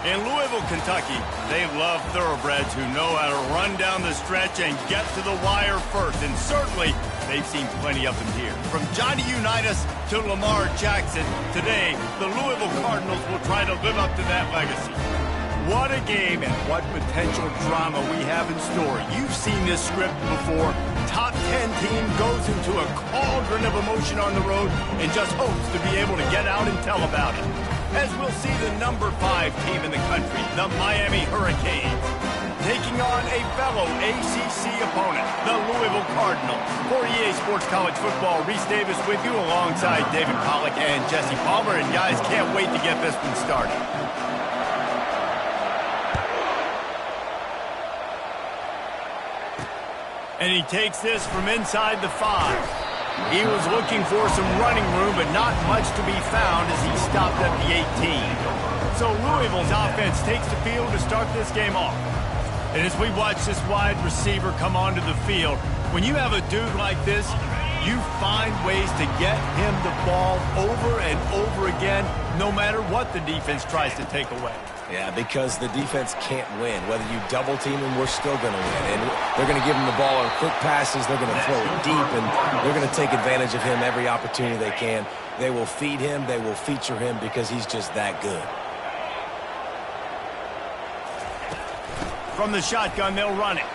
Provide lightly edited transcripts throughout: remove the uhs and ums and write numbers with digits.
In Louisville, Kentucky, they love thoroughbreds who know how to run down the stretch and get to the wire first. And certainly, they've seen plenty of them here. From Johnny Unitas to Lamar Jackson, today, the Louisville Cardinals will try to live up to that legacy. What a game and what potential drama we have in store. You've seen this script before. Top 10 team goes into a cauldron of emotion on the road and just hopes to be able to get out and tell about it. As we'll see the number 5 team in the country, the Miami Hurricanes, taking on a fellow ACC opponent, the Louisville Cardinals. For EA Sports College Football, Reese Davis with you alongside David Pollack and Jesse Palmer. And guys, can't wait to get this one started. And he takes this from inside the 5. He was looking for some running room, but not much to be found as he stopped at the 18. So Louisville's offense takes the field to start this game off. And as we watch this wide receiver come onto the field, when you have a dude like this, you find ways to get him the ball over and over again, no matter what the defense tries to take away. Yeah, because the defense can't win. Whether you double team him, we're still going to win. And they're going to give him the ball on quick passes. They're going to throw it deep, and they're going to take advantage of him every opportunity they can. They will feed him. They will feature him because he's just that good. From the shotgun, they'll run it.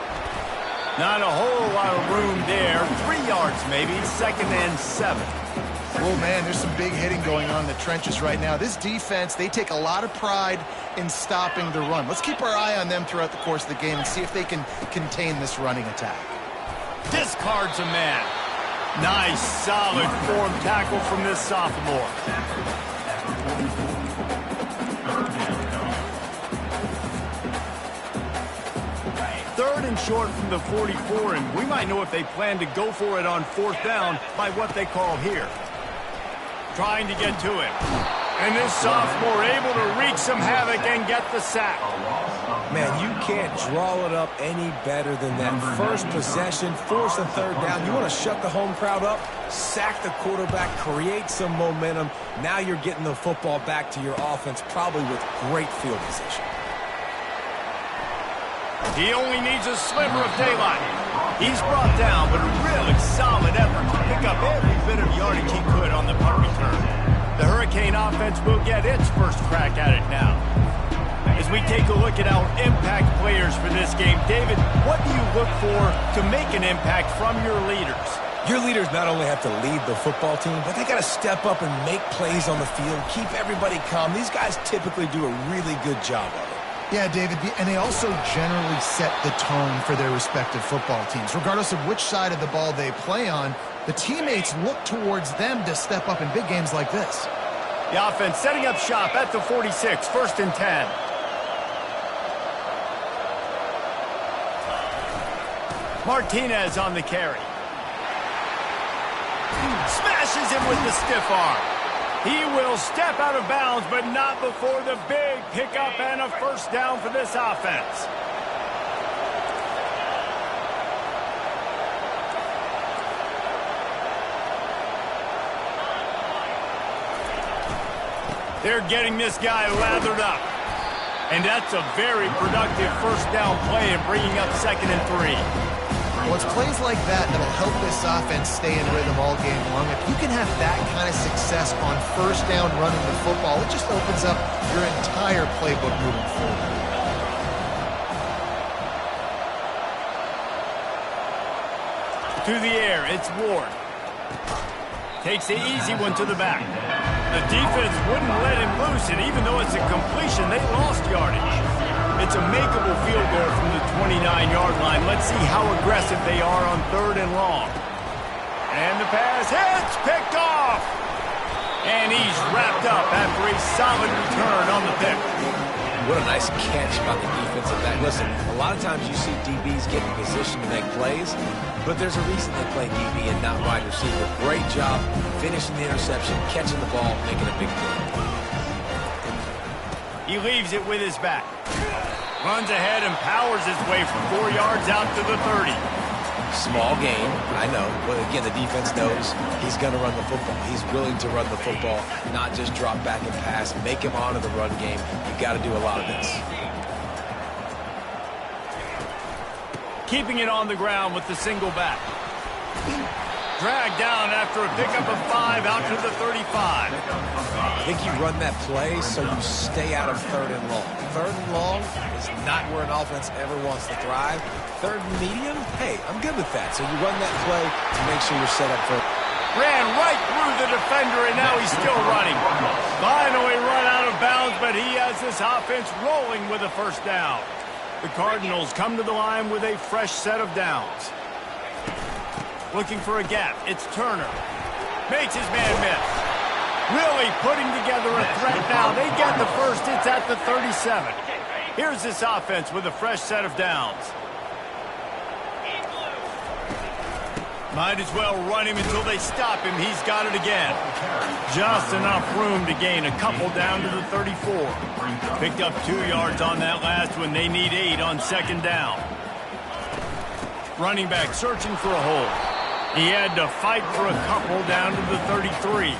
Not a whole lot of room there. 3 yards maybe, 2nd and 7. Oh, man, there's some big hitting going on in the trenches right now. This defense, they take a lot of pride in stopping the run. Let's keep our eye on them throughout the course of the game and see if they can contain this running attack. Discards a man. Nice, solid form tackle from this sophomore. Third and short from the 44, and we might know if they plan to go for it on 4th down by what they call here. Trying to get to him. And this sophomore able to wreak some havoc and get the sack. Man, you can't draw it up any better than that. First possession, force a 3rd down. You want to shut the home crowd up, sack the quarterback, create some momentum. Now you're getting the football back to your offense, probably with great field position. He only needs a sliver of daylight. He's brought down, but a really solid effort to pick up every bit of yardage he could on the punt return. The Hurricane offense will get its first crack at it now. As we take a look at our impact players for this game, David, what do you look for to make an impact from your leaders? Your leaders not only have to lead the football team, but they got to step up and make plays on the field, keep everybody calm. These guys typically do a really good job of it. Yeah, David, and they also generally set the tone for their respective football teams. Regardless of which side of the ball they play on, the teammates look towards them to step up in big games like this. The offense setting up shop at the 46, 1st and 10. Martinez on the carry. Smashes him with the stiff arm. He will step out of bounds, but not before the big pickup and a 1st down for this offense. They're getting this guy lathered up. And that's a very productive 1st down play and bringing up 2nd and 3. Well, it's plays like that that'll help this offense stay in rhythm all game long. If you can have that kind of success on 1st down running the football, it just opens up your entire playbook moving forward. To the air, it's Ward. Takes the easy one to the back. The defense wouldn't let him loose, and even though it's a completion, they lost yardage. It's a makeable field goal from the 29-yard line. Let's see how aggressive they are on 3rd and long. And the pass hits, picked off. And he's wrapped up after a solid return on the pick. What a nice catch by the defensive back. Listen, a lot of times you see DBs get in position to make plays, but there's a reason they play DB and not wide receiver. Great job finishing the interception, catching the ball, making a big play. He leaves it with his back. Runs ahead and powers his way for 4 yards out to the 30. Small game, I know. But again, the defense knows he's going to run the football. He's willing to run the football, not just drop back and pass, make him honor the run game. You've got to do a lot of this. Keeping it on the ground with the single back. Dragged down after a pickup of 5 out to the 35. I think you run that play so you stay out of 3rd and long. 3rd and long is not where an offense ever wants to thrive. 3rd and medium, hey, I'm good with that. So you run that play to make sure you're set up for it. Ran right through the defender, and now he's still running. Finally run out of bounds, but he has this offense rolling with a first down. The Cardinals come to the line with a fresh set of downs. Looking for a gap. It's Turner. Makes his man miss. Really putting together a threat now. They get the first. It's at the 37. Here's this offense with a fresh set of downs. Might as well run him until they stop him. He's got it again. Just enough room to gain a couple down to the 34. Picked up 2 yards on that last one. They need 8 on 2nd down. Running back searching for a hole. He had to fight for a couple down to the 33.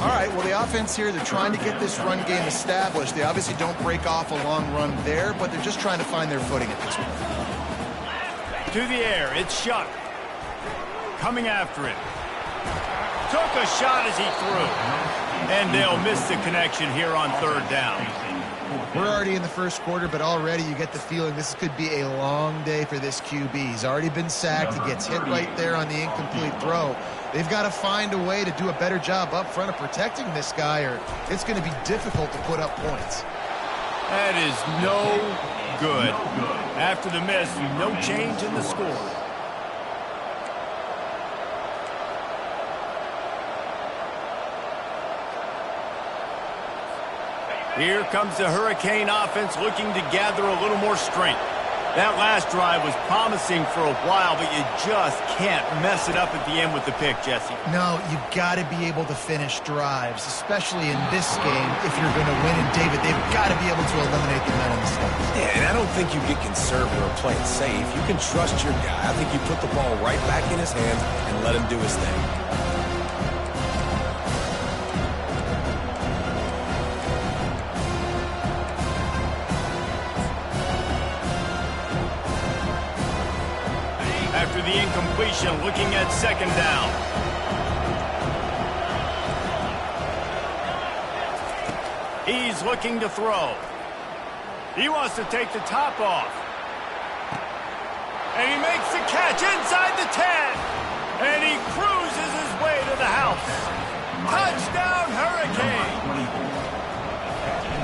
All right, well, the offense here, they're trying to get this run game established. They obviously don't break off a long run there, but they're just trying to find their footing at this point. To the air, it's Shuck. Coming after it. Took a shot as he threw. And they'll miss the connection here on 3rd down. We're already in the first quarter, but already you get the feeling this could be a long day for this QB. He's already been sacked. He gets hit right there on the incomplete throw. They've got to find a way to do a better job up front of protecting this guy, or it's going to be difficult to put up points. That is no good. After the miss, no change in the score. Here comes the Hurricane offense looking to gather a little more strength. That last drive was promising for a while, but you just can't mess it up at the end with the pick, Jesse. No, you've got to be able to finish drives, especially in this game if you're going to win. And, David, they've got to be able to eliminate the mental mistakes. Yeah, and I don't think you get conservative or play it safe. You can trust your guy. I think you put the ball right back in his hands and let him do his thing. After the incompletion, looking at 2nd down. He's looking to throw. He wants to take the top off. And he makes the catch inside the 10. And he cruises his way to the house. Touchdown, Hurricane.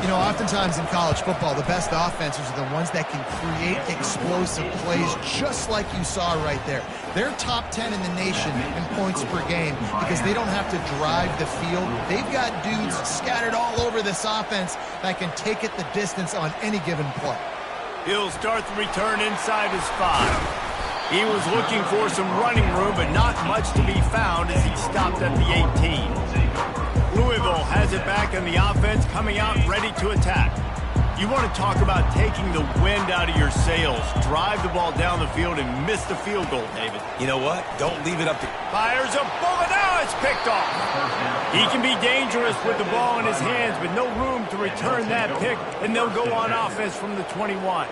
You know, oftentimes in college football, the best offenses are the ones that can create explosive plays just like you saw right there. They're top 10 in the nation in points per game because they don't have to drive the field. They've got dudes scattered all over this offense that can take it the distance on any given play. He'll start the return inside his 5. He was looking for some running room, but not much to be found as he stopped at the 18. Louisville has it back, and the offense coming out ready to attack. You want to talk about taking the wind out of your sails. Drive the ball down the field and miss the field goal, David. You know what? Don't leave it up to... Fires a bullet. Now it's picked off. He can be dangerous with the ball in his hands, but no room to return that pick, and they'll go on offense from the 21.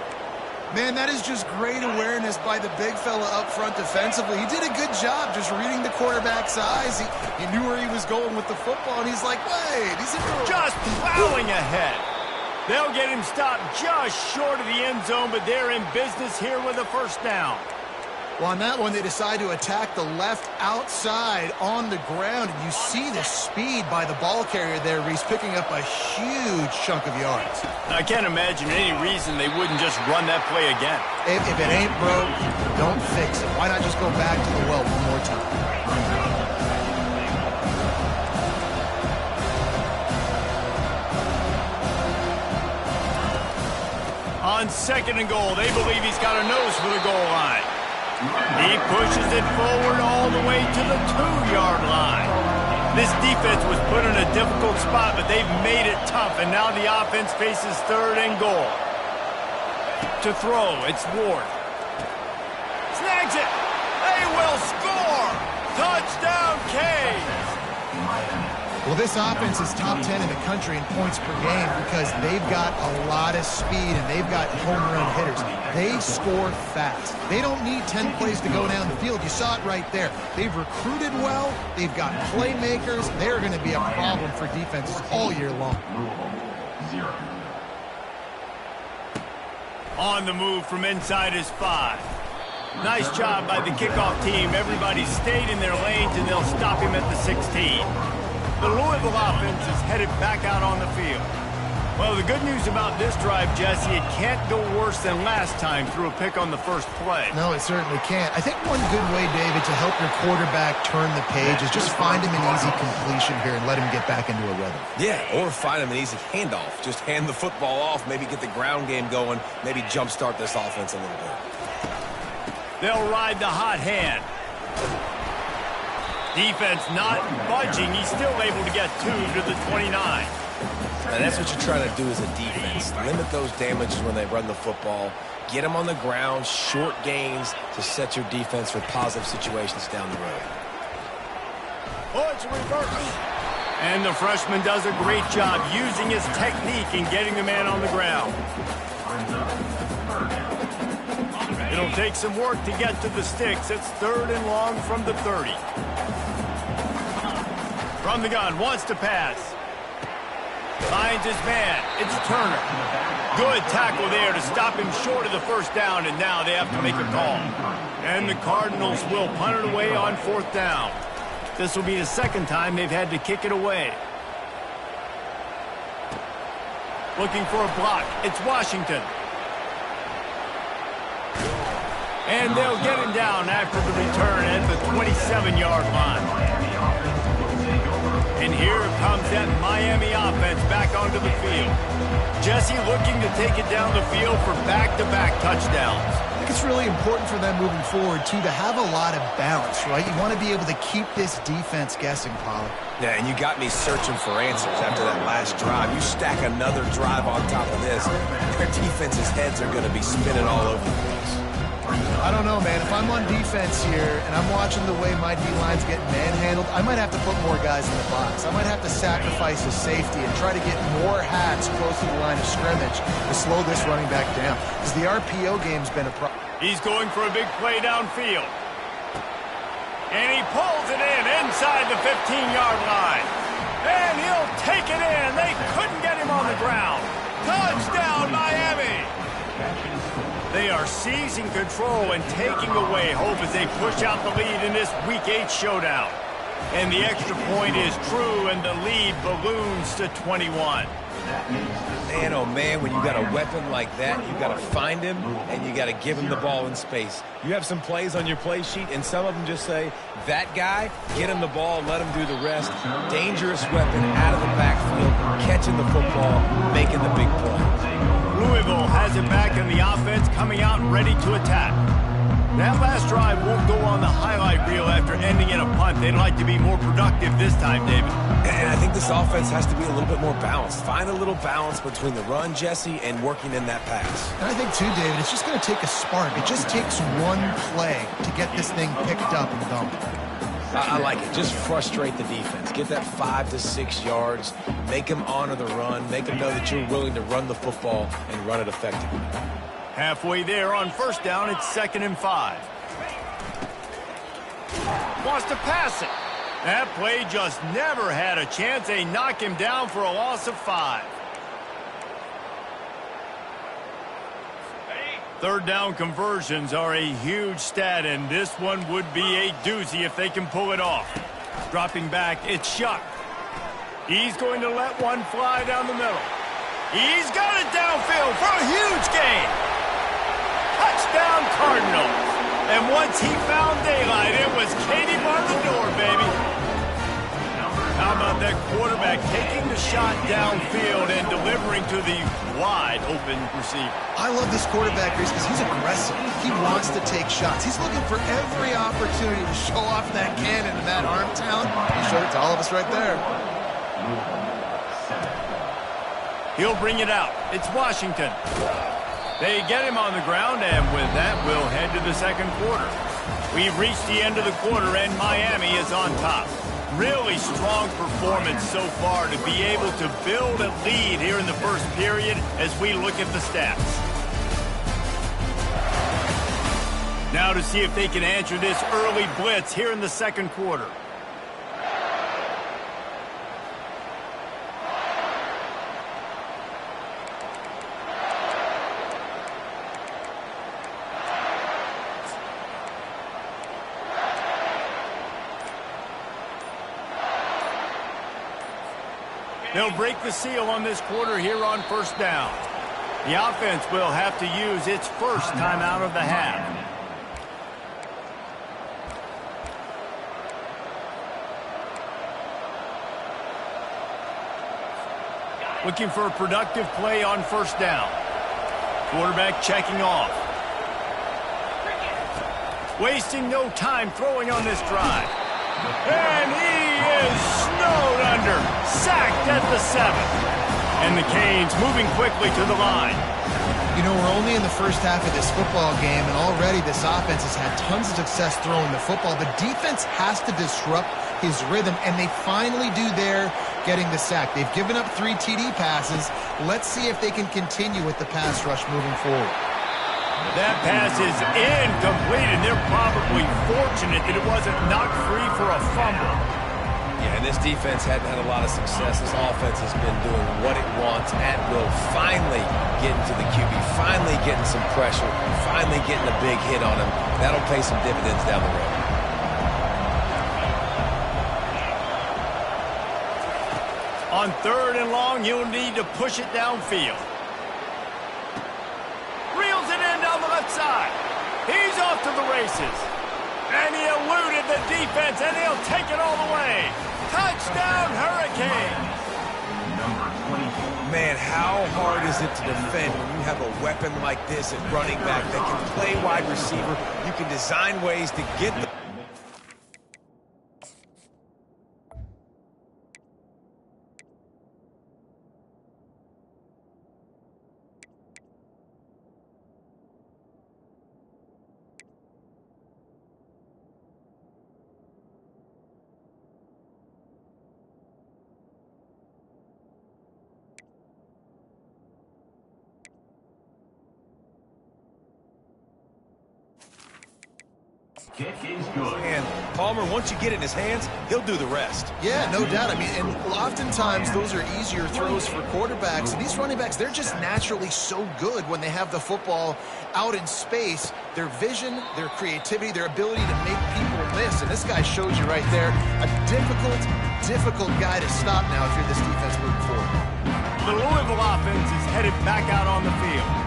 Man, that is just great awareness by the big fella up front defensively. He did a good job just reading the quarterback's eyes. He knew where he was going with the football, and he's like, wait, he's just plowing ahead. They'll get him stopped just short of the end zone, but they're in business here with a first down. Well, on that one, they decide to attack the left outside on the ground, and you see the speed by the ball carrier there. He's picking up a huge chunk of yards. I can't imagine any reason they wouldn't just run that play again. If it ain't broke, don't fix it. Why not just go back to the well one more time? On 2nd and goal, they believe he's got a nose for the goal line. He pushes it forward all the way to the 2-yard line. This defense was put in a difficult spot, but they've made it tough, and now the offense faces 3rd and goal. To throw, it's Ward. Snags it. Touchdown, Canes! Well, this offense is top 10 in the country in points per game because they've got a lot of speed and they've got home run hitters. They score fast. They don't need 10 plays to go down the field. You saw it right there. They've recruited well. They've got playmakers. They're going to be a problem for defenses all year long. On the move from inside his 5. Nice job by the kickoff team. Everybody stayed in their lanes, and they'll stop him at the 16. The Louisville offense is headed back out on the field. Well, the good news about this drive, Jesse, it can't go worse than last time through a pick on the first play. No, it certainly can't. I think one good way, David, to help your quarterback turn the page is just find him an easy completion here and let him get back into a rhythm. Yeah, or find him an easy handoff. Just hand the football off, maybe get the ground game going, maybe jumpstart this offense a little bit. They'll ride the hot hand. Defense not budging. He's still able to get 2 to the 29. And that's what you're trying to do as a defense. Limit those damages when they run the football. Get them on the ground, short gains to set your defense for positive situations down the road. Oh, it's a reverse. And the freshman does a great job using his technique and getting the man on the ground. It'll take some work to get to the sticks. It's 3rd and long from the 30. From the gun, wants to pass. Finds his man. It's Turner. Good tackle there to stop him short of the first down, and now they have to make a call. And the Cardinals will punt it away on 4th down. This will be the second time they've had to kick it away. Looking for a block. It's Washington. And they'll get him down after the return at the 27-yard line. And here comes that Miami offense back onto the field. Jesse looking to take it down the field for back-to-back touchdowns. I think it's really important for them moving forward, too, to have a lot of balance, right? You want to be able to keep this defense guessing, Pollard. Yeah, and you got me searching for answers after that last drive. You stack another drive on top of this, their defense's heads are going to be spinning all over the place. I don't know, man. If I'm on defense here and I'm watching the way my D-line's getting manhandled, I might have to put more guys in the box. I might have to sacrifice his safety and try to get more hats close to the line of scrimmage to slow this running back down. Because the RPO game's been a problem. He's going for a big play downfield. And he pulls it in inside the 15-yard line. And he'll take it in. They couldn't get him on the ground. Touchdown, Miami! They are seizing control and taking away hope as they push out the lead in this Week 8 showdown. And the extra point is true, and the lead balloons to 21. Man, oh man, when you got a weapon like that, you got to find him, and you got to give him the ball in space. You have some plays on your play sheet, and some of them just say, that guy, get him the ball, let him do the rest. Dangerous weapon out of the backfield, catching the football, making the big play. Louisville has it back in the offense, coming out ready to attack. That last drive won't go on the highlight reel after ending in a punt. They'd like to be more productive this time, David. And I think this offense has to be a little bit more balanced. Find a little balance between the run, Jesse, and working in that pass. And I think, too, David, it's just going to take a spark. It just takes one play to get this thing picked up and going. I like it. Just frustrate the defense. Get that 5 to 6 yards. Make them honor the run. Make them know that you're willing to run the football and run it effectively. Halfway there on 1st down, it's 2nd and 5. Wants to pass it. That play just never had a chance. They knock him down for a loss of 5. 3rd down conversions are a huge stat, and this one would be a doozy if they can pull it off. Dropping back, it's Shuck. He's going to let one fly down the middle. He's got it downfield for a huge gain. Touchdown, Cardinals. And once he found daylight, it was Katie bar the door, baby. How about that quarterback taking the shot downfield and delivering to the wide-open receiver? I love this quarterback, Reese, because he's aggressive. He wants to take shots. He's looking for every opportunity to show off that cannon and that arm talent. He showed it to all of us right there. He'll bring it out. It's Washington. They get him on the ground, and with that, we'll head to the 2nd quarter. We've reached the end of the quarter, and Miami is on top. Really strong performance so far to be able to build a lead here in the first period as we look at the stats. Now to see if they can answer this early blitz here in the second quarter. They'll break the seal on this quarter here on first down. The offense will have to use its first timeout of the half. Looking for a productive play on first down. Quarterback checking off. Wasting no time throwing on this drive. And he is snowed under. Sacked at the 7. And the Canes moving quickly to the line. You know, we're only in the first half of this football game, and already this offense has had tons of success throwing the football. The defense has to disrupt his rhythm, and they finally do there, getting the sack. They've given up 3 TD passes. Let's see if they can continue with the pass rush moving forward. That pass is incomplete, and they're probably fortunate that it wasn't knocked free for a fumble. Yeah, and this defense hadn't had a lot of success. This offense has been doing what it wants at will. Finally getting to the QB, finally getting some pressure, finally getting a big hit on him. That'll pay some dividends down the road. On 3rd and long, you'll need to push it downfield. Reels it in down the left side. He's off to the races. And he eluded the defense, and he'll take it all the way. Touchdown, Hurricanes! Man, how hard is it to defend when you have a weapon like this at running back that can play wide receiver? You can design ways to get the... And Palmer, once you get it in his hands, he'll do the rest. Yeah, no doubt. I mean, and oftentimes those are easier throws for quarterbacks. And these running backs, they're just naturally so good when they have the football out in space. Their vision, their creativity, their ability to make people miss. And this guy shows you right there a difficult guy to stop now if you're this defense moving forward. The Louisville offense is headed back out on the field.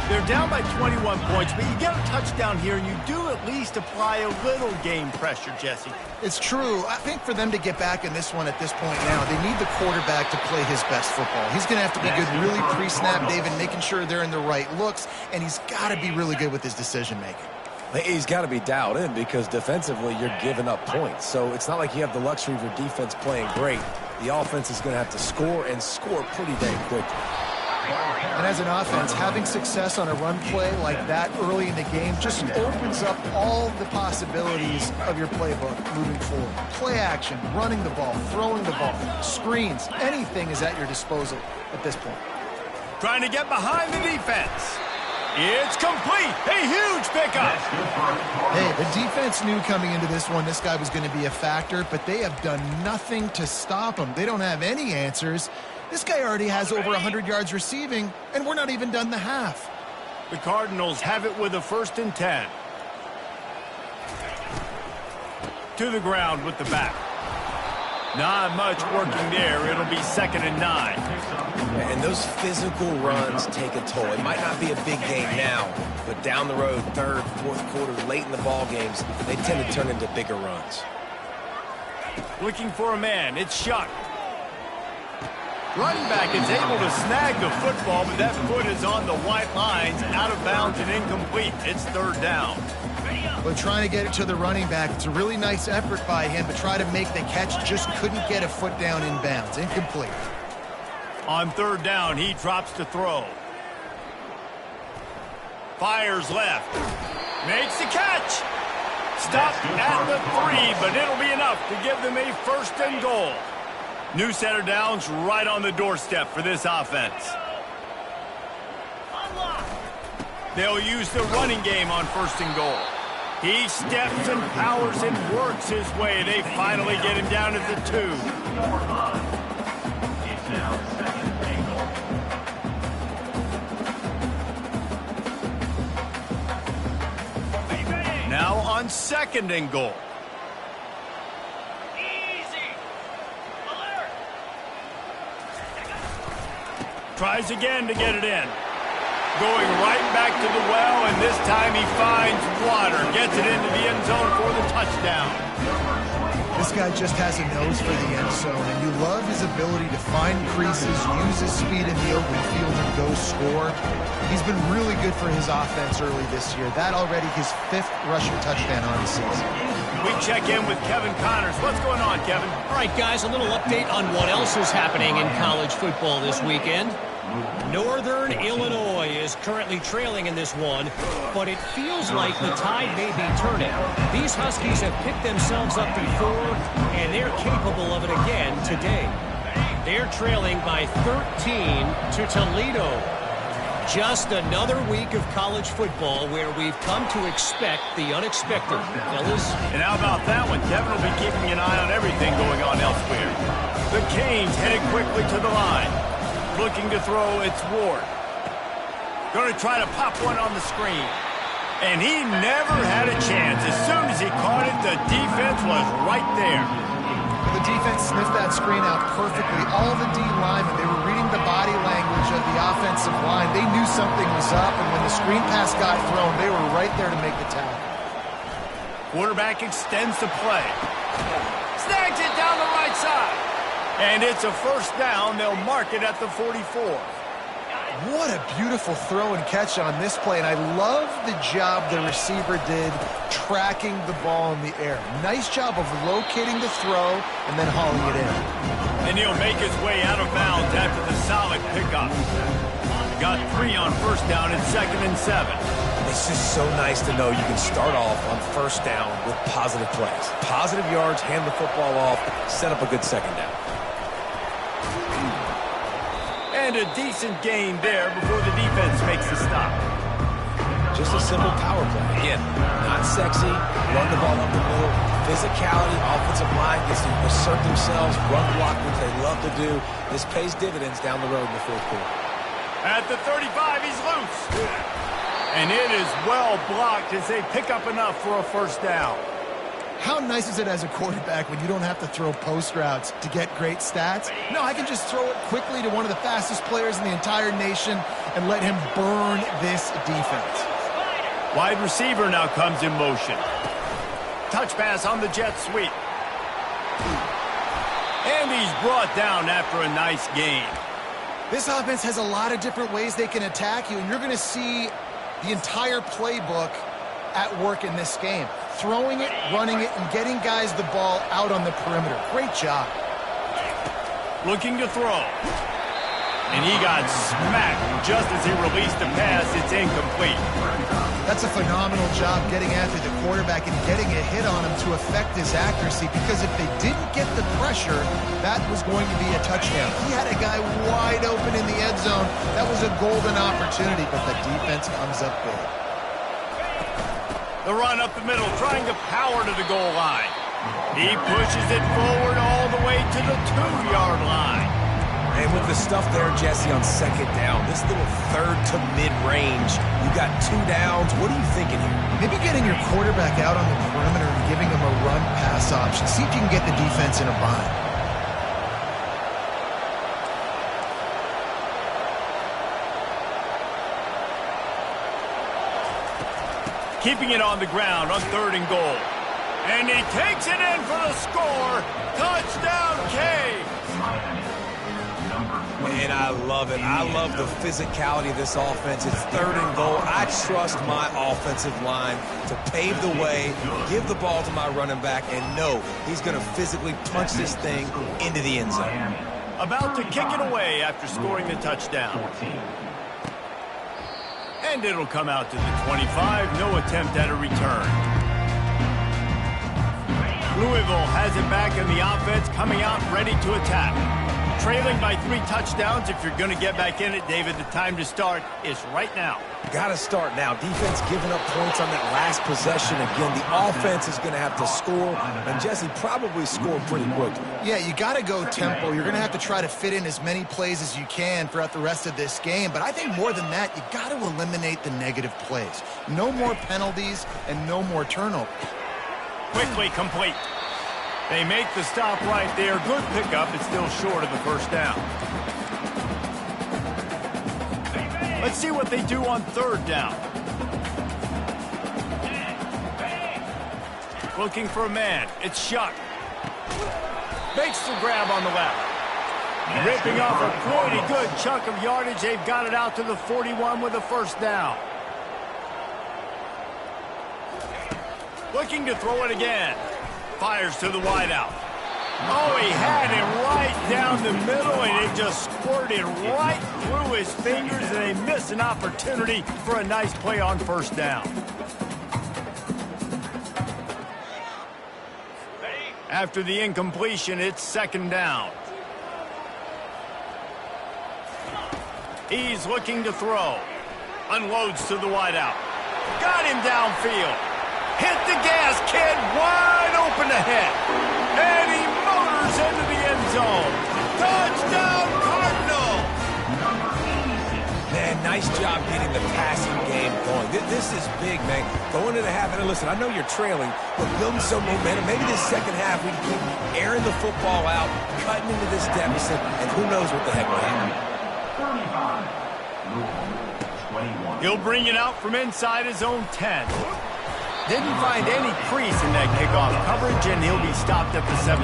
They're down by 21 points, but you get a touchdown here, and you do at least apply a little game pressure, Jesse. It's true. I think for them to get back in this one at this point now, they need the quarterback to play his best football. He's going to have to be good really pre-snap, David, making sure they're in the right looks, and he's got to be really good with his decision-making. He's got to be dialed in because defensively you're giving up points. So it's not like you have the luxury of your defense playing great. The offense is going to have to score and score pretty dang quickly. And as an offense, having success on a run play like that early in the game just opens up all the possibilities of your playbook moving forward. Play action, running the ball, throwing the ball, screens, anything is at your disposal at this point. Trying to get behind the defense. It's complete. A huge pickup. Hey, the defense knew coming into this one this guy was going to be a factor, but they have done nothing to stop him. They don't have any answers. This guy already has over 100 yards receiving, and we're not even done the half. The Cardinals have it with a 1st and 10. To the ground with the back. Not much working there. It'll be 2nd and 9. And those physical runs take a toll. It might not be a big game now, but down the road, 3rd, 4th quarter, late in the ball games, they tend to turn into bigger runs. Looking for a man. It's Shuck. Running back is able to snag the football, but that foot is on the white lines, out of bounds and incomplete. It's 3rd down. But trying to get it to the running back, it's a really nice effort by him, but try to make the catch, just couldn't get a foot down in bounds. Incomplete. On 3rd down, he drops to throw. Fires left. Makes the catch. Stopped at the 3, but it'll be enough to give them a 1st and goal. New center downs right on the doorstep for this offense. They'll use the running game on 1st and goal. He steps and powers and works his way. They finally get him down at the 2. Now on 2nd and goal. Tries again to get it in. Going right back to the well, and this time he finds water. Gets it into the end zone for the touchdown. This guy just has a nose for the end zone, and you love his ability to find creases, use his speed in the open field, and go score. He's been really good for his offense early this year. That already his 5th rushing touchdown on the season. We check in with Kevin Connors. What's going on, Kevin? All right, guys, a little update on what else is happening in college football this weekend. Northern Illinois is currently trailing in this one, but it feels like the tide may be turning. These Huskies have picked themselves up before, and they're capable of it again today. They're trailing by 13 to Toledo. Just another week of college football where we've come to expect the unexpected, fellas. And how about that one? Kevin will be keeping an eye on everything going on elsewhere. The Canes headed quickly to the line. Looking to throw, it's Ward. Going to try to pop one on the screen. And he never had a chance. As soon as he caught it, the defense was right there. The defense sniffed that screen out perfectly. All the D linemen, they were reading the body language of the offensive line. They knew something was up, and when the screen pass got thrown, they were right there to make the tackle. Quarterback extends the play. Snags it down the right side. And it's a 1st down. They'll mark it at the 44. What a beautiful throw and catch on this play, and I love the job the receiver did tracking the ball in the air. Nice job of locating the throw and then hauling it in. And he'll make his way out of bounds after the solid pickup. Got 3 on 1st down and 2nd and 7. It's just so nice to know you can start off on 1st down with positive plays. Positive yards, hand the football off, set up a good 2nd down. And a decent gain there before the defense makes the stop. Just a simple power play. Again, not sexy, run the ball up the middle, physicality, offensive line gets to assert themselves, run block, which they love to do. This pays dividends down the road in the 4th quarter. At the 35, he's loose. And it is well blocked as they pick up enough for a 1st down. How nice is it as a quarterback when you don't have to throw post routes to get great stats? No, I can just throw it quickly to one of the fastest players in the entire nation and let him burn this defense. Wide receiver now comes in motion. Touch pass on the jet sweep. And he's brought down after a nice gain. This offense has a lot of different ways they can attack you, and you're going to see the entire playbook at work in this game. Throwing it, running it, and getting guys the ball out on the perimeter. Great job. Looking to throw. And he got smacked just as he released the pass. It's incomplete. That's a phenomenal job getting after the quarterback and getting a hit on him to affect his accuracy, because if they didn't get the pressure, that was going to be a touchdown. He had a guy wide open in the end zone. That was a golden opportunity, but the defense comes up big. The run up the middle, trying to power to the goal line. He pushes it forward all the way to the 2-yard line. And with the stuff there, Jesse, on 2nd down, this little 3rd to mid-range, you got 2 downs. What are you thinking here? Maybe getting your quarterback out on the perimeter and giving him a run-pass option. See if you can get the defense in a bind. Keeping it on the ground on 3rd and goal. And he takes it in for the score. Touchdown, K. And I love it. I love the physicality of this offense. It's 3rd and goal. I trust my offensive line to pave the way, give the ball to my running back, and know he's going to physically punch this thing into the end zone. About to kick it away after scoring the touchdown. And it'll come out to the 25. No attempt at a return. Louisville has it back in the offense, coming out ready to attack. Trailing by 3 touchdowns. If you're going to get back in it, David, the time to start is right now. Got to start now. Defense giving up points on that last possession. Again, the offense is going to have to score, and Jesse probably scored pretty quickly. Yeah, you got to go tempo. You're going to have to try to fit in as many plays as you can throughout the rest of this game. But I think more than that, you got to eliminate the negative plays. No more penalties and no more turnovers. Quickly complete. They make the stop right there. Good pickup. It's still short of the first down. Let's see what they do on 3rd down. Looking for a man. It's Shuck. Makes the grab on the left. Ripping off a pretty good chunk of yardage. They've got it out to the 41 with a first down. Looking to throw it again. Fires to the wideout. Oh, he had it right down the middle, and it just squirted right through his fingers, and they missed an opportunity for a nice play on first down. After the incompletion, it's 2nd down. He's looking to throw. Unloads to the wideout. Got him downfield. Hit the gas, kid. Wide open ahead. And he motors into the end zone. Touchdown, Cardinal! Man, nice job getting the passing game going. This is big, man. Going into half, and listen, I know you're trailing, but building some momentum. Maybe this second half we can keep airing the football out, cutting into this deficit, and who knows what the heck will happen. He'll bring it out from inside his own 10. Didn't find any crease in that kickoff coverage, and he'll be stopped at the 17.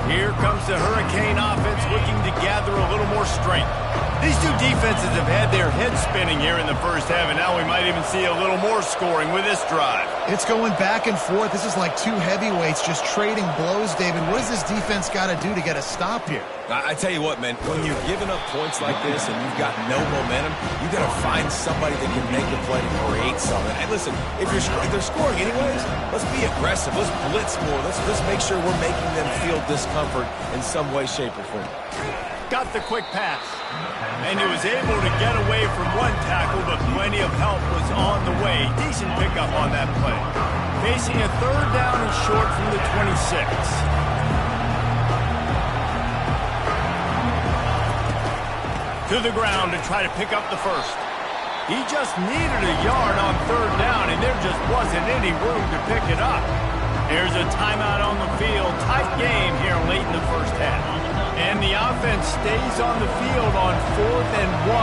Here comes the Hurricane offense looking to gather a little more strength. These two defenses have had their heads spinning here in the first half, and now we might even see a little more scoring with this drive. It's going back and forth. This is like two heavyweights just trading blows, David. What does this defense got to do to get a stop here? I tell you what, man, when you're giving up points like this and you've got no momentum, you got to find somebody that can make a play to create something. And listen, if they're scoring anyways, let's be aggressive. Let's blitz more. Let's make sure we're making them feel discomfort in some way, shape, or form. Got the quick pass. And he was able to get away from one tackle, but plenty of help was on the way. Decent pickup on that play. Facing a 3rd down and short from the 26. To the ground to try to pick up the first. He just needed a yard on 3rd down, and there just wasn't any room to pick it up. There's a timeout on the field. Tight game here late in the first half. And the offense stays on the field on 4th and 1.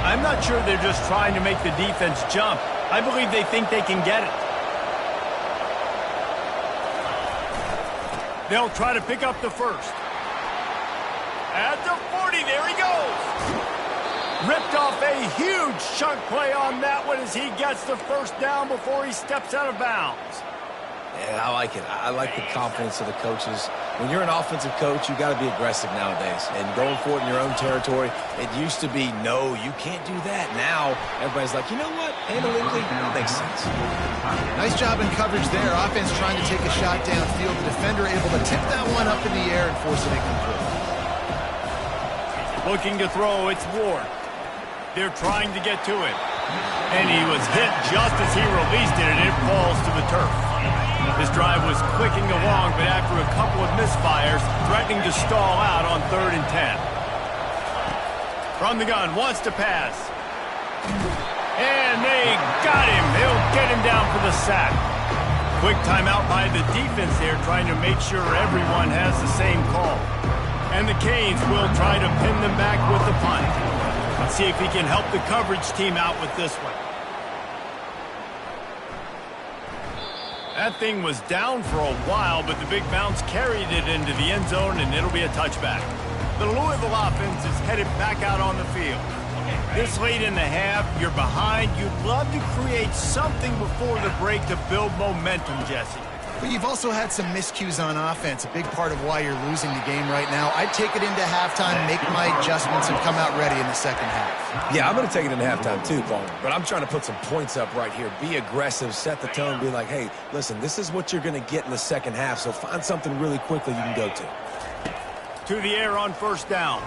I'm not sure they're just trying to make the defense jump. I believe they think they can get it. They'll try to pick up the first. At the 40, there he goes. Ripped off a huge chunk play on that one as he gets the first down before he steps out of bounds. Yeah, I like it. I like the confidence of the coaches. When you're an offensive coach, you got to be aggressive nowadays. And going for it in your own territory, it used to be, no, you can't do that. Now, everybody's like, you know what? Analytically, that makes sense. Nice job in coverage there. Offense trying to take a shot downfield. The defender able to tip that one up in the air and force it incomplete. Looking to throw, it's Ward. They're trying to get to it. And he was hit just as he released it, and it falls to the turf. This drive was clicking along, but after a couple of misfires, threatening to stall out on 3rd and 10. From the gun, wants to pass. And they got him. They'll get him down for the sack. Quick timeout by the defense there, trying to make sure everyone has the same call. And the Canes will try to pin them back with the punt. Let's see if he can help the coverage team out with this one. That thing was down for a while, but the big bounce carried it into the end zone, and it'll be a touchback. The Louisville offense is headed back out on the field. This late in the half, you're behind. You'd love to create something before the break to build momentum, Jesse. But you've also had some miscues on offense, a big part of why you're losing the game right now. I'd take it into halftime, make my adjustments, and come out ready in the second half. Yeah, I'm going to take it into halftime too, Paul. But I'm trying to put some points up right here. Be aggressive, set the tone, be like, hey, listen, this is what you're going to get in the second half, so find something really quickly you can go to. To the air on first down.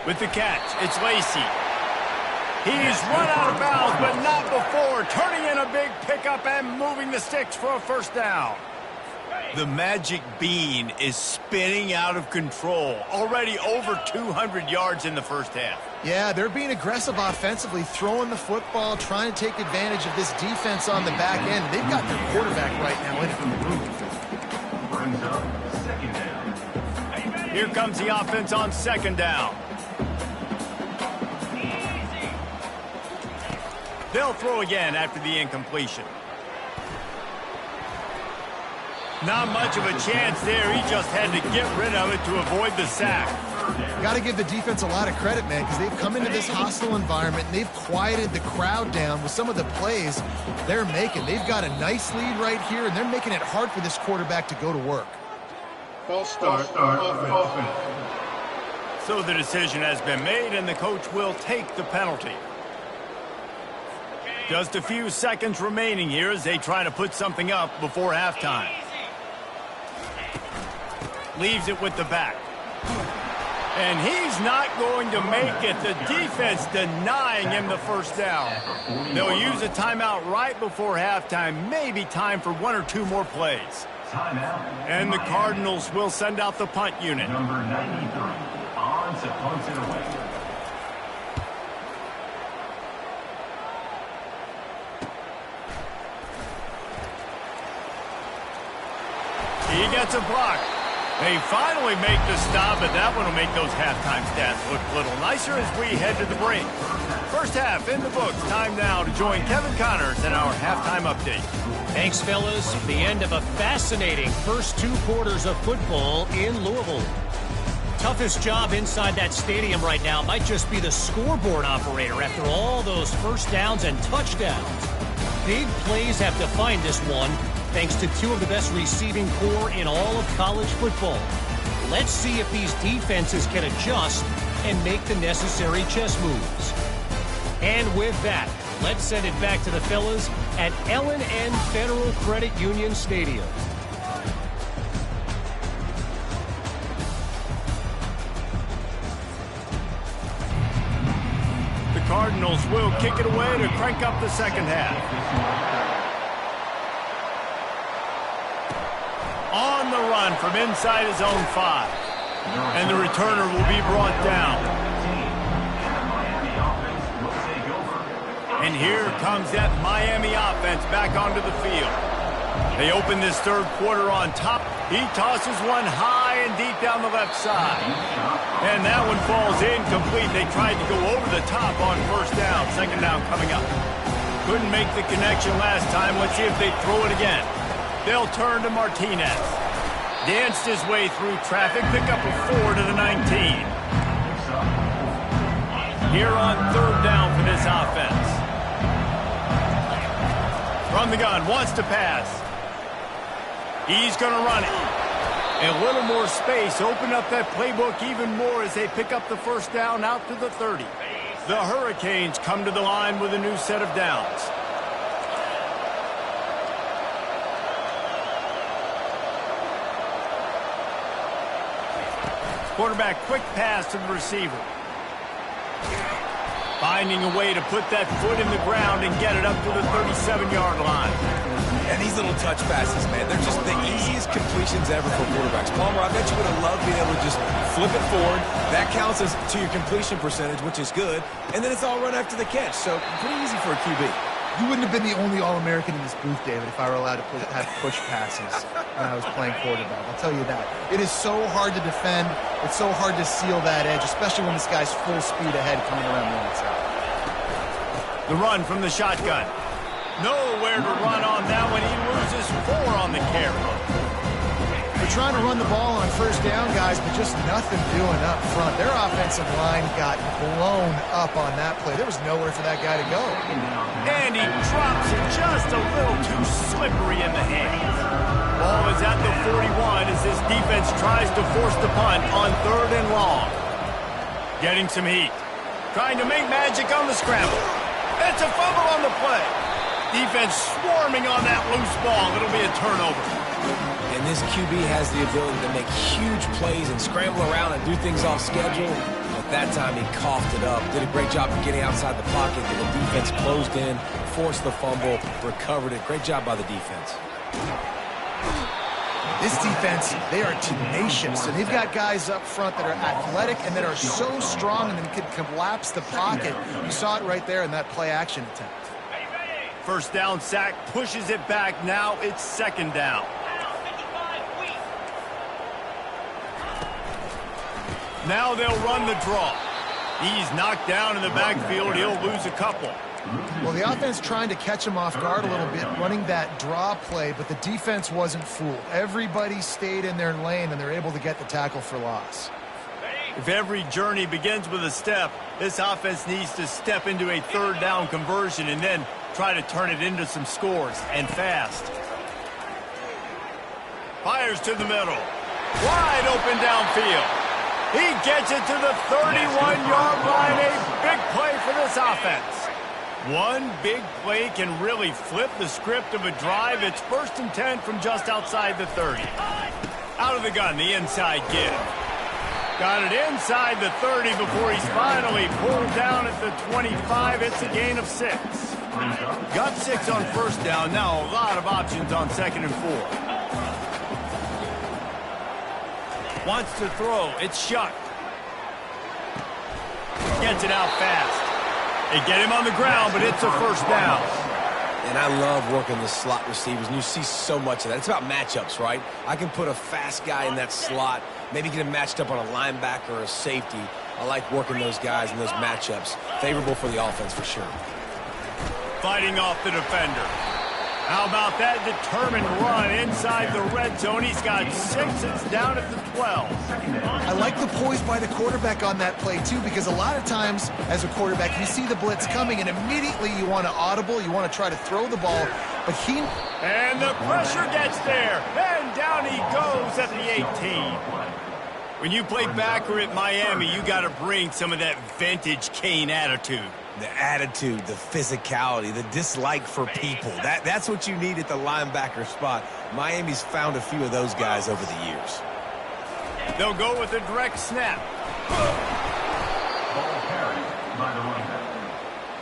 With the catch, it's Lacy. He's run out of bounds, but not before. Turning in a big pickup and moving the sticks for a first down. The magic bean is spinning out of control. Already over 200 yards in the first half. Yeah, they're being aggressive offensively, throwing the football, trying to take advantage of this defense on the back end. They've got their quarterback right now in a groove. Brings up second down. Here comes the offense on second down. They'll throw again after the incompletion. Not much of a chance there. He just had to get rid of it to avoid the sack. Got to give the defense a lot of credit, man, because they've come into this hostile environment and they've quieted the crowd down with some of the plays they're making. They've got a nice lead right here, and they're making it hard for this quarterback to go to work. False start offense. So the decision has been made, and the coach will take the penalty. Just a few seconds remaining here as they try to put something up before halftime. Leaves it with the back. And he's not going to make it. The defense denying him the first down. They'll use a timeout right before halftime. Maybe time for one or two more plays. And the Cardinals will send out the punt unit. Number 93 on to punt it away. He gets a block. They finally make the stop, but that one will make those halftime stats look a little nicer as we head to the break. First half in the books. Time now to join Kevin Connors in our halftime update. Thanks, fellas. The end of a fascinating first two quarters of football in Louisville. Toughest job inside that stadium right now might just be the scoreboard operator after all those first downs and touchdowns. Big plays have defined this one, thanks to two of the best receiving corps in all of college football. Let's see if these defenses can adjust and make the necessary chess moves. And with that, let's send it back to the fellas at L&N Federal Credit Union Stadium. The Cardinals will kick it away to crank up the second half. On the run from inside his own 5. And the returner will be brought down. And here comes that Miami offense back onto the field. They open this third quarter on top. He tosses one high and deep down the left side. And that one falls incomplete. They tried to go over the top on first down. Second down coming up. Couldn't make the connection last time. Let's see if they throw it again. They'll turn to Martinez. Danced his way through traffic. Pick up a 4 to the 19. Here on third down for this offense. From the gun. Wants to pass. He's going to run it. A little more space. Open up that playbook even more as they pick up the first down out to the 30. The Hurricanes come to the line with a new set of downs. Quarterback quick pass to the receiver. Finding a way to put that foot in the ground and get it up to the 37-yard line. And these little touch passes, man, they're just the easiest completions ever for quarterbacks. Palmer, I bet you would have loved being able to just flip it forward. That counts as to your completion percentage, which is good. And then it's all run after the catch, so pretty easy for a QB. You wouldn't have been the only All-American in this booth, David, if I were allowed to have push passes when I was playing quarterback. I'll tell you that. It is so hard to defend. It's so hard to seal that edge, especially when this guy's full speed ahead coming around the outside. The run from the shotgun. Nowhere to run on that one. He loses 4 on the carry. trying to run the ball on first down, guys, but just nothing doing up front. Their offensive line got blown up on that play. There was nowhere for that guy to go. And he drops it just a little too slippery in the hands. Ball is at the 41 as this defense tries to force the punt on 3rd and long. Getting some heat. Trying to make magic on the scramble. It's a fumble on the play. Defense swarming on that loose ball. It'll be a turnover. And this QB has the ability to make huge plays and scramble around and do things off schedule. At that time, he coughed it up. Did a great job of getting outside the pocket. The defense closed in, forced the fumble, recovered it. Great job by the defense. This defense, they are tenacious, and they've got guys up front that are athletic and that are so strong and then can collapse the pocket. You saw it right there in that play-action attempt. First down sack, pushes it back. Now it's 2nd down. Now they'll run the draw. He's knocked down in the backfield. He'll lose a couple. Well, the offense trying to catch him off guard a little bit, running that draw play, but the defense wasn't fooled. Everybody stayed in their lane, and they're able to get the tackle for loss. If every journey begins with a step, this offense needs to step into a 3rd down conversion and then try to turn it into some scores, and fast. Fires to the middle. Wide open downfield. He gets it to the 31-yard line. A big play for this offense. One big play can really flip the script of a drive. It's 1st and 10 from just outside the 30. Out of the gun, the inside give. Got it inside the 30 before he's finally pulled down at the 25. It's a gain of 6. Got 6 on 1st down. Now a lot of options on 2nd and 4. Wants to throw. It's Shuck. Gets it out fast. They get him on the ground, but it's a 1st down. And I love working the slot receivers, and you see so much of that. It's about matchups, right? I can put a fast guy in that slot, maybe get him matched up on a linebacker or a safety. I like working those guys in those matchups. Favorable for the offense for sure. Fighting off the defender. How about that determined run inside the red zone? He's got 6. It's down at the 12. I like the poise by the quarterback on that play, too, because a lot of times as a quarterback, you see the blitz coming, and immediately you want to audible, you want to try to throw the ball, but he... And the pressure gets there, and down he goes at the 18. When you play backer at Miami, you got to bring some of that vintage Kane attitude. The attitude, the physicality, the dislike for people. That's what you need at the linebacker spot. Miami's found a few of those guys over the years. They'll go with a direct snap. Ball carried by the running back.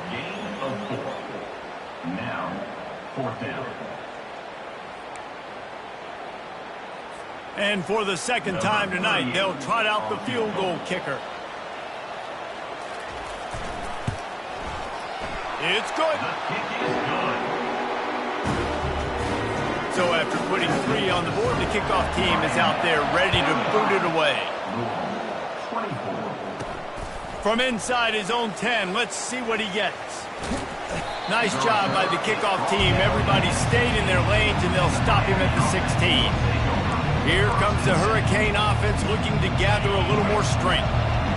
Gain of 4. Now, 4th down. And for the 2nd time tonight, they'll trot out the field goal kicker. It's good. The kick is good. So after putting 3 on the board, the kickoff team is out there ready to boot it away. 24. From inside his own 10, let's see what he gets. Nice job by the kickoff team. Everybody stayed in their lanes, and they'll stop him at the 16. Here comes the Hurricane offense looking to gather a little more strength.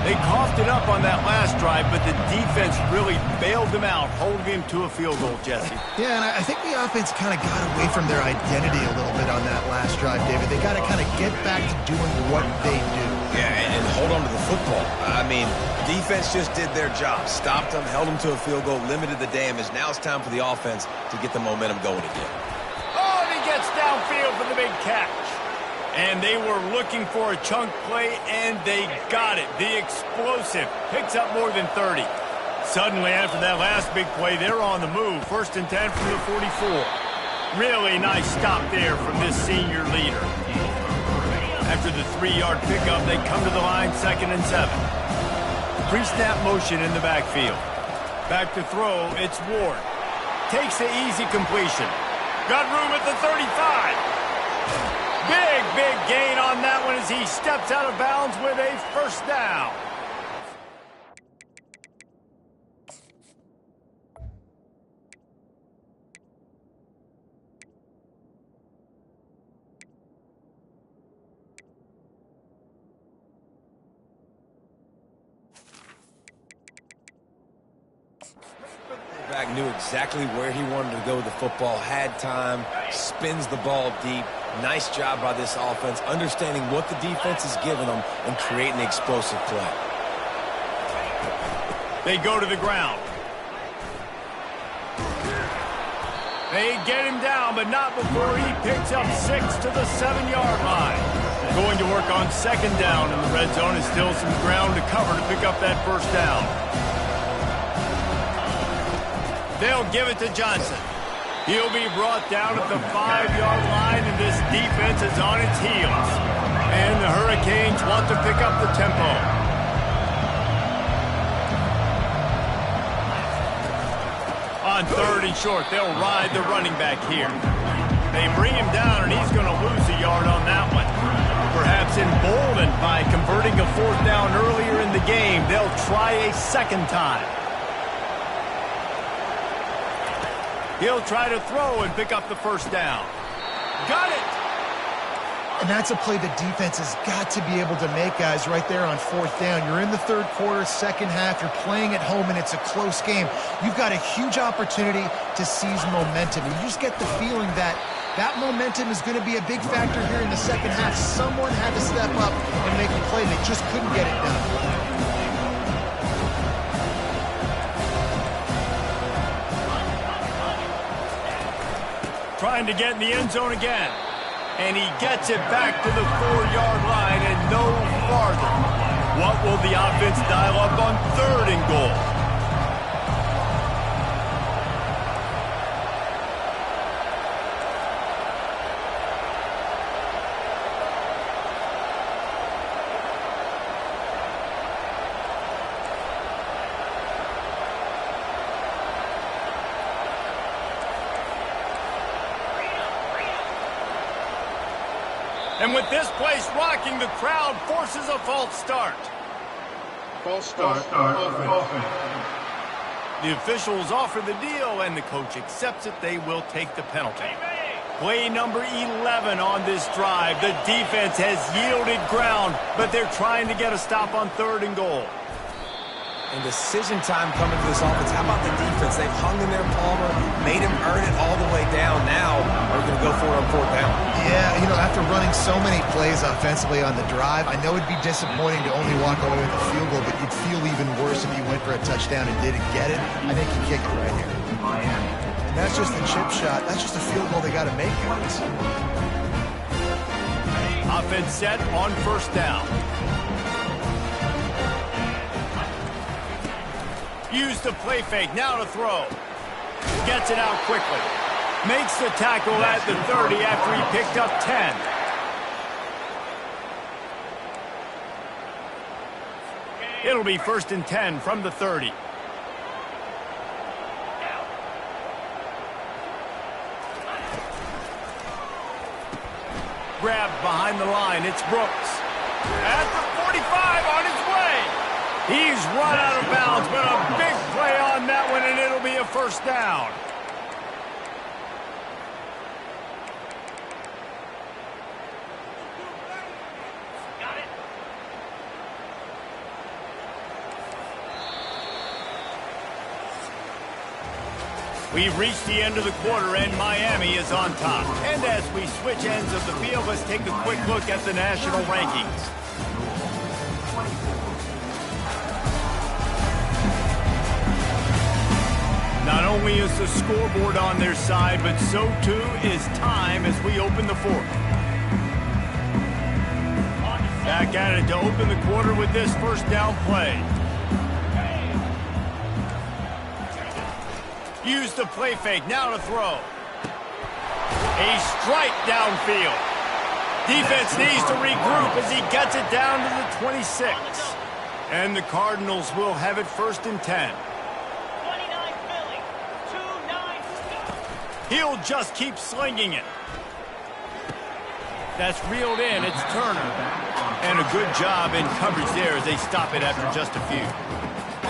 They coughed it up on that last drive, but the defense really bailed them out, holding him to a field goal, Jesse. Yeah, and I think the offense kind of got away from their identity a little bit on that last drive, David. They got to kind of get back to doing what they do. Yeah, and hold on to the football. I mean, defense just did their job. Stopped them, held them to a field goal, limited the damage. Now it's time for the offense to get the momentum going again. Oh, and he gets downfield for the big catch. And they were looking for a chunk play, and they got it. The explosive picks up more than 30. Suddenly, after that last big play, they're on the move. 1st and 10 from the 44. Really nice stop there from this senior leader. After the 3-yard pickup, they come to the line, 2nd and 7. Pre-snap motion in the backfield. Back to throw, it's Ward. Takes the easy completion. Got room at the 35. Big gain on that one as he steps out of bounds with a 1st down. Knew exactly where he wanted to go with the football, had time, spins the ball deep. Nice job by this offense, understanding what the defense is giving them and creating the explosive play. They go to the ground. They get him down, but not before he picks up 6 to the 7-yard line. Going to work on second down in the red zone. Is still some ground to cover to pick up that first down. They'll give it to Johnson. He'll be brought down at the 5-yard line, and this defense is on its heels. And the Hurricanes want to pick up the tempo. On third and short, they'll ride the running back here. They bring him down, and he's going to lose a yard on that one. Perhaps emboldened by converting a fourth down earlier in the game, they'll try a second time. He'll try to throw and pick up the first down. Got it! And that's a play the defense has got to be able to make, guys, right there on fourth down. You're in the third quarter, second half. You're playing at home, and it's a close game. You've got a huge opportunity to seize momentum. You just get the feeling that that momentum is going to be a big factor here in the second half. Someone had to step up and make a play. They just couldn't get it done. Trying to get in the end zone again. And he gets it back to the 4-yard line and no farther. What will the offense dial up on third and goal? And with this place rocking, the crowd forces a false start. False start. Offense. The officials offer the deal, and the coach accepts it. They will take the penalty. Play number 11 on this drive. The defense has yielded ground, but they're trying to get a stop on third and goal. And decision time coming to this offense. How about the defense? They've hung in there, Palmer, made him earn it all the way down. Now we're going to go for it on fourth down. Yeah, you know, after running so many plays offensively on the drive, I know it'd be disappointing to only walk away with a field goal, but you'd feel even worse if you went for a touchdown and didn't get it. I think you kick it right here. And that's just a chip shot. That's just a field goal they got to make, guys. Offense set on first down. Use the play fake, now to throw. Gets it out quickly. Makes the tackle at the 30 after he picked up 10. It'll be first and 10 from the 30. Grabbed behind the line, it's Brooks. At the 45, on his way. He's run out of bounds, but a big play on that one, and it'll be a first down. Got it. We've reached the end of the quarter, and Miami is on top. And as we switch ends of the field, let's take a quick look at the national rankings. Not only is the scoreboard on their side, but so too is time as we open the fourth. Back at it to open the quarter with this first down play. Use the play fake, now to throw. A strike downfield. Defense needs to regroup as he gets it down to the 26. And the Cardinals will have it first and 10. He'll just keep slinging it. That's reeled in. It's Turner. And a good job in coverage there as they stop it after just a few.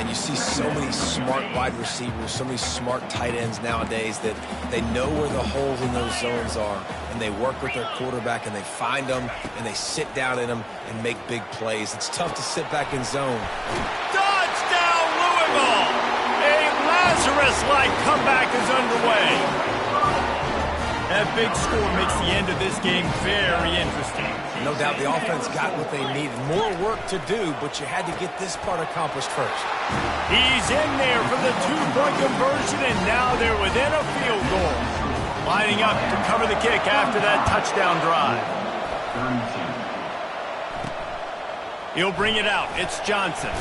And you see so many smart wide receivers, so many smart tight ends nowadays that they know where the holes in those zones are, and they work with their quarterback, and they find them, and they sit down in them and make big plays. It's tough to sit back in zone. Touchdown, Louisville! A Lazarus-like comeback is underway. That big score makes the end of this game very interesting. No doubt the offense got what they needed. More work to do, but you had to get this part accomplished first. He's in there for the two-point conversion, and now they're within a field goal. Lining up to cover the kick after that touchdown drive. He'll bring it out. It's Johnson.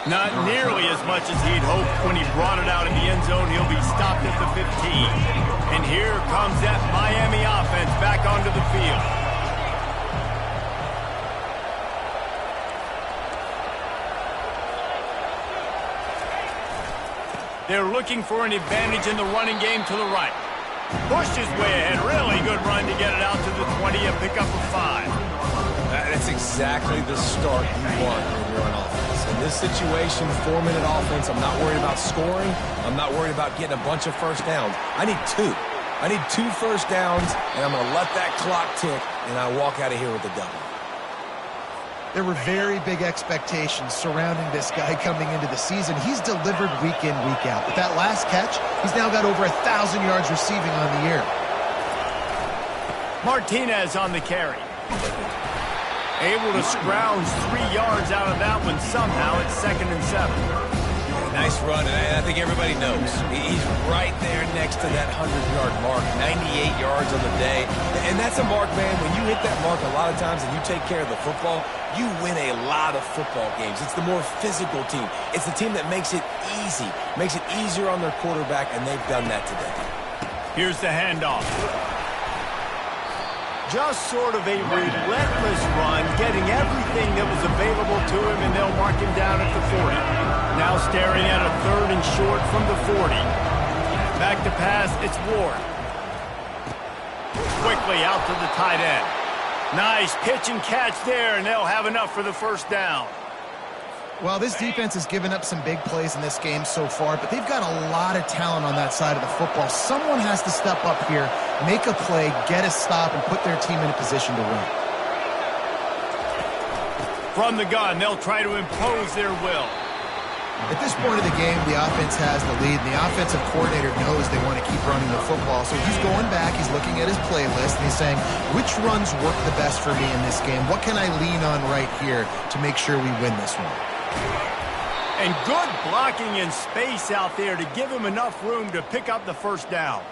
Not nearly as much as he'd hoped when he brought it out in the end zone. He'll be stopped at the 15. And here comes that Miami offense back onto the field. They're looking for an advantage in the running game to the right. Pushed his way ahead. Really good run to get it out to the 20 and pick up a 5. That's exactly the start you want when you're on offense. In this situation, 4-minute offense, I'm not worried about scoring. I'm not worried about getting a bunch of first downs. I need 2. I need 2 first downs, and I'm going to let that clock tick, and I walk out of here with a W. There were very big expectations surrounding this guy coming into the season. He's delivered week in, week out. With that last catch, he's now got over 1,000 yards receiving on the year. Martinez on the carry. Able to scrounge 3 yards out of that one somehow. It's 2nd and 7. Nice run, and I think everybody knows. He's right there next to that 100-yard mark, 98 yards on the day. And that's a mark, man. When you hit that mark a lot of times and you take care of the football, you win a lot of football games. It's the more physical team. It's the team that makes it easy, makes it easier on their quarterback, and they've done that today. Here's the handoff. Just sort of a relentless run, getting everything that was available to him, and they'll mark him down at the 40. Now staring at a 3rd and short from the 40. Back to pass, it's Ward. Quickly out to the tight end. Nice pitch and catch there, and they'll have enough for the first down. Well, this defense has given up some big plays in this game so far, but they've got a lot of talent on that side of the football. Someone has to step up here, make a play, get a stop, and put their team in a position to win. From the gun, they'll try to impose their will. At this point of the game, the offense has the lead, and the offensive coordinator knows they want to keep running the football. So he's going back, he's looking at his playlist, and he's saying, which runs work the best for me in this game? What can I lean on right here to make sure we win this one? And good blocking in space out there to give him enough room to pick up the first down.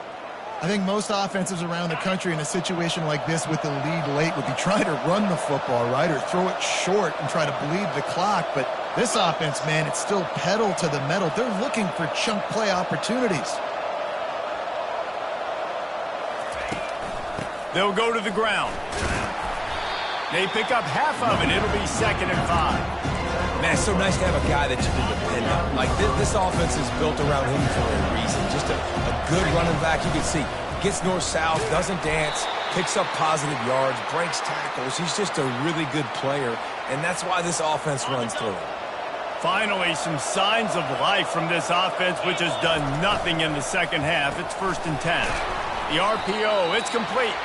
I think most offenses around the country in a situation like this with the lead late would be trying to run the football, right, or throw it short and try to bleed the clock. But this offense, man, it's still pedal to the metal. They're looking for chunk play opportunities. They'll go to the ground. They pick up half of it. It'll be 2nd and 5. Man, it's so nice to have a guy that you can depend on. Like, this offense is built around him for a reason. Just a good running back. You can see, gets north-south, doesn't dance, picks up positive yards, breaks tackles. He's just a really good player, and that's why this offense runs through him. Finally, some signs of life from this offense, which has done nothing in the second half. It's 1st and 10. The RPO, it's complete.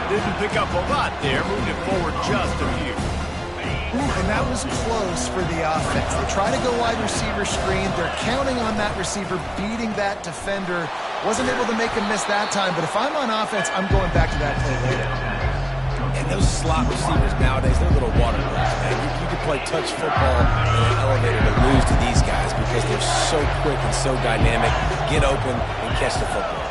Didn't pick up a lot there, moved it forward just a few. And that was close for the offense. They try to go wide receiver screen. They're counting on that receiver beating that defender. Wasn't able to make him miss that time, but if I'm on offense, I'm going back to that play later. And those slot receivers nowadays, they're little water birds, man. You can play touch football in an elevator to lose to these guys because they're so quick and so dynamic. Get open and catch the football.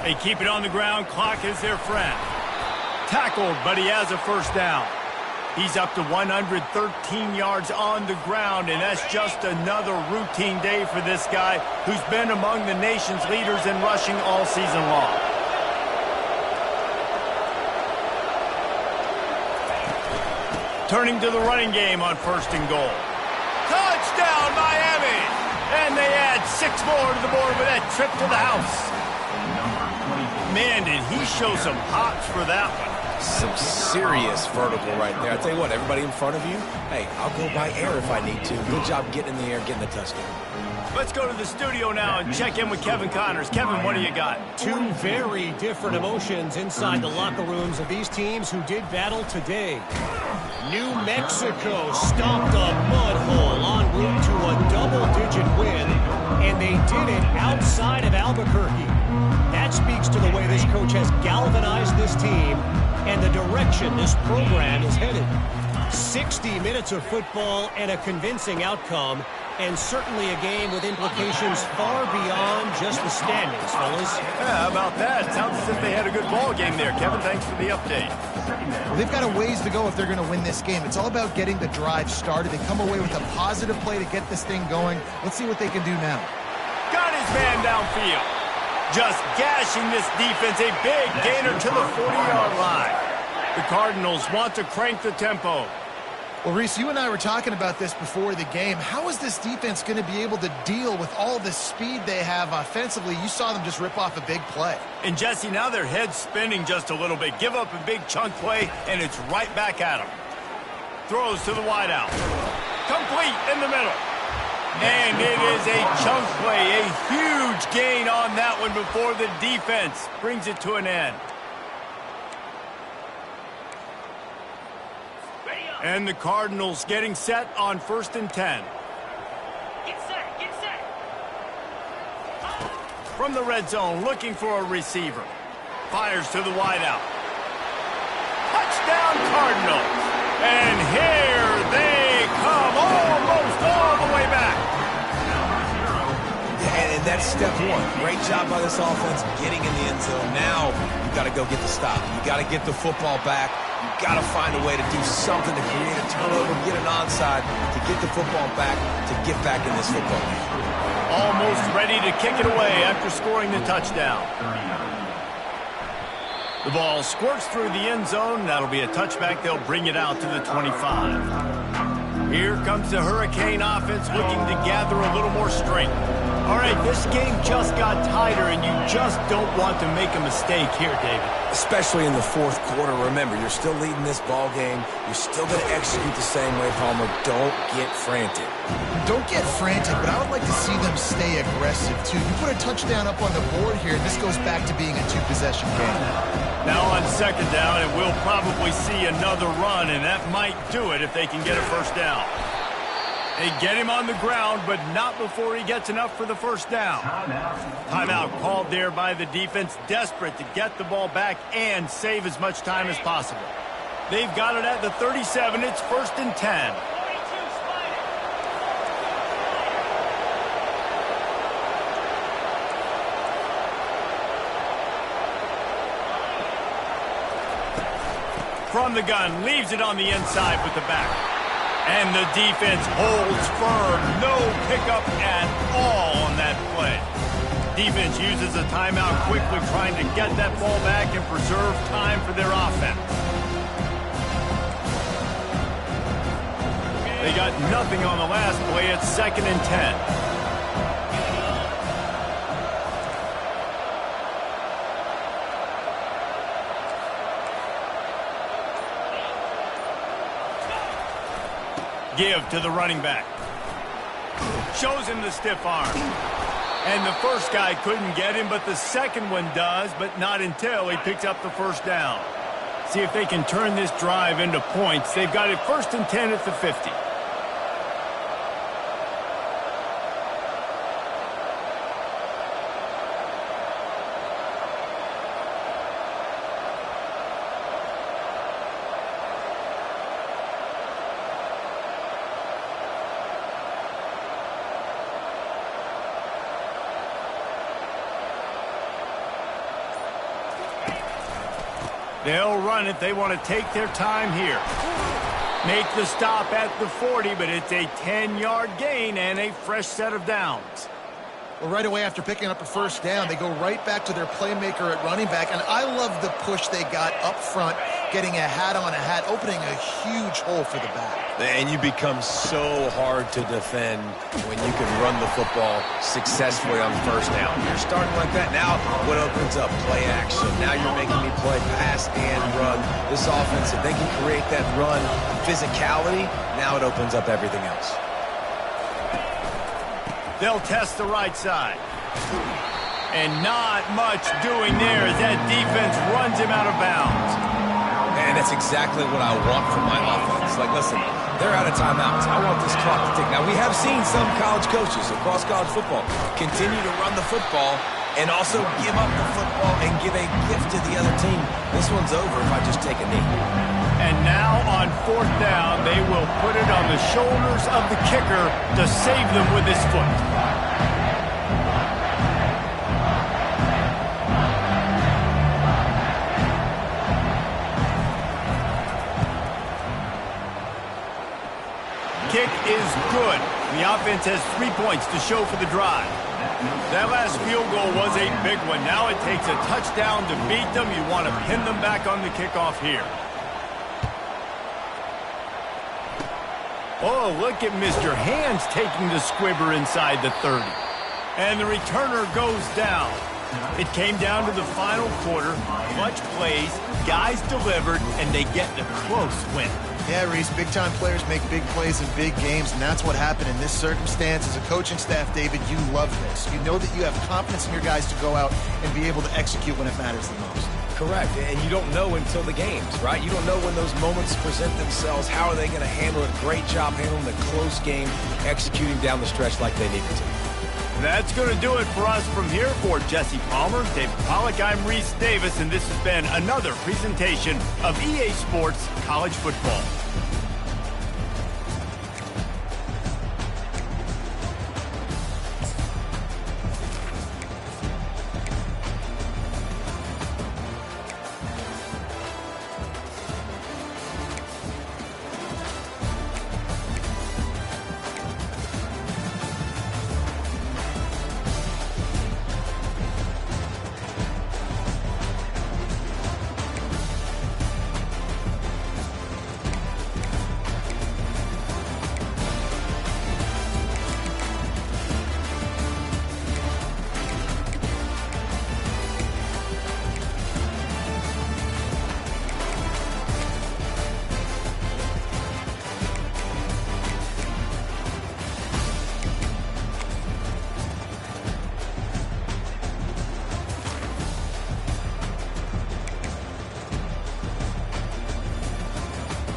They keep it on the ground. Clock is their friend. Tackled, but he has a first down. He's up to 113 yards on the ground, and that's just another routine day for this guy who's been among the nation's leaders in rushing all season long. Turning to the running game on 1st and goal. Touchdown, Miami! And they add 6 more to the board with that trip to the house. Man, did he show some hops for that one. Some serious vertical right there. I'll tell you what, everybody in front of you, hey, I'll go by air if I need to. Good job getting in the air, getting the touchdown. Let's go to the studio now and check in with Kevin Connors. Kevin, what do you got? Two very different emotions inside the locker rooms of these teams who did battle today. New Mexico stomped a mud hole en route to a double-digit win, and they did it outside of Albuquerque. That speaks to the way this coach has galvanized this team and the direction this program is headed. 60 minutes of football and a convincing outcome, and certainly a game with implications far beyond just the standings, fellas. Yeah, how about that? Sounds as if they had a good ball game there. Kevin, thanks for the update. Well, they've got a ways to go if they're going to win this game. It's all about getting the drive started. They come away with a positive play to get this thing going. Let's see what they can do now. Got his man downfield. Just gashing this defense. A big gainer to the 40-yard line. The Cardinals want to crank the tempo. Well, Reese, you and I were talking about this before the game. How is this defense going to be able to deal with all the speed they have offensively? You saw them just rip off a big play. And, Jesse, now their head's spinning just a little bit. Give up a big chunk play, and it's right back at them. Throws to the wideout. Complete in the middle. And it is a chunk play. A huge gain on that one before the defense brings it to an end. And the Cardinals getting set on 1st and 10. Get set, get set. From the red zone, looking for a receiver. Fires to the wideout. Touchdown Cardinals. And here they come, almost all the way back. And that's step one. Great job by this offense getting in the end zone. Now you got to go get the stop. You got to get the football back. You got to find a way to do something to create a turnover, get an onside, to get the football back, to get back in this football game. Almost ready to kick it away after scoring the touchdown. The ball squirts through the end zone. That'll be a touchback. They'll bring it out to the 25. Here comes the Hurricane offense looking to gather a little more strength. All right, this game just got tighter, and you just don't want to make a mistake here, David. Especially in the fourth quarter. Remember, you're still leading this ball game. You're still going to execute the same way, Palmer. Don't get frantic. Don't get frantic, but I would like to see them stay aggressive, too. You put a touchdown up on the board here, and this goes back to being a two-possession game. Now on 2nd down, and we'll probably see another run, and that might do it if they can get a first down. They get him on the ground, but not before he gets enough for the first down. Timeout called there by the defense, desperate to get the ball back and save as much time as possible. They've got it at the 37. It's 1st and 10. From the gun, leaves it on the inside with the back. And the defense holds firm. No pickup at all on that play. Defense uses a timeout quickly, trying to get that ball back and preserve time for their offense. They got nothing on the last play. It's 2nd and 10. Give to the running back. Shows him the stiff arm. And the first guy couldn't get him, but the second one does, but not until he picks up the first down. See if they can turn this drive into points. They've got it 1st and 10 at the 50. They'll run it. They want to take their time here. Make the stop at the 40, but it's a 10-yard gain and a fresh set of downs. Well, right away after picking up a first down, they go right back to their playmaker at running back, and I love the push they got up front getting a hat on a hat, opening a huge hole for the back. And you become so hard to defend when you can run the football successfully on first down. You're starting like that. Now what opens up? Play action. Now you're making me play pass and run. This offense, if they can create that run physicality, now it opens up everything else. They'll test the right side. And not much doing there as that defense runs him out of bounds. And that's exactly what I want from my offense. Like, listen, they're out of timeouts. I want this clock to tick. Now, we have seen some college coaches across college football continue to run the football and also give up the football and give a gift to the other team. This one's over if I just take a knee. And now on fourth down, they will put it on the shoulders of the kicker to save them with his foot. Kick is good. The offense has 3 points to show for the drive. That last field goal was a big one. Now it takes a touchdown to beat them. You want to pin them back on the kickoff here. Oh, look at Mr. Hands taking the squibber inside the 30. And the returner goes down. It came down to the final quarter. Much plays, guys delivered, and they get a close win. Yeah, Reese, big-time players make big plays in big games, and that's what happened in this circumstance. As a coaching staff, David, you love this. You know that you have confidence in your guys to go out and be able to execute when it matters the most. Correct, and you don't know until the games, right? You don't know when those moments present themselves. How are they going to handle it? Great job handling the close game, executing down the stretch like they needed to. That's going to do it for us from here. For Jesse Palmer, David Pollack, I'm Reese Davis, and this has been another presentation of EA Sports College Football.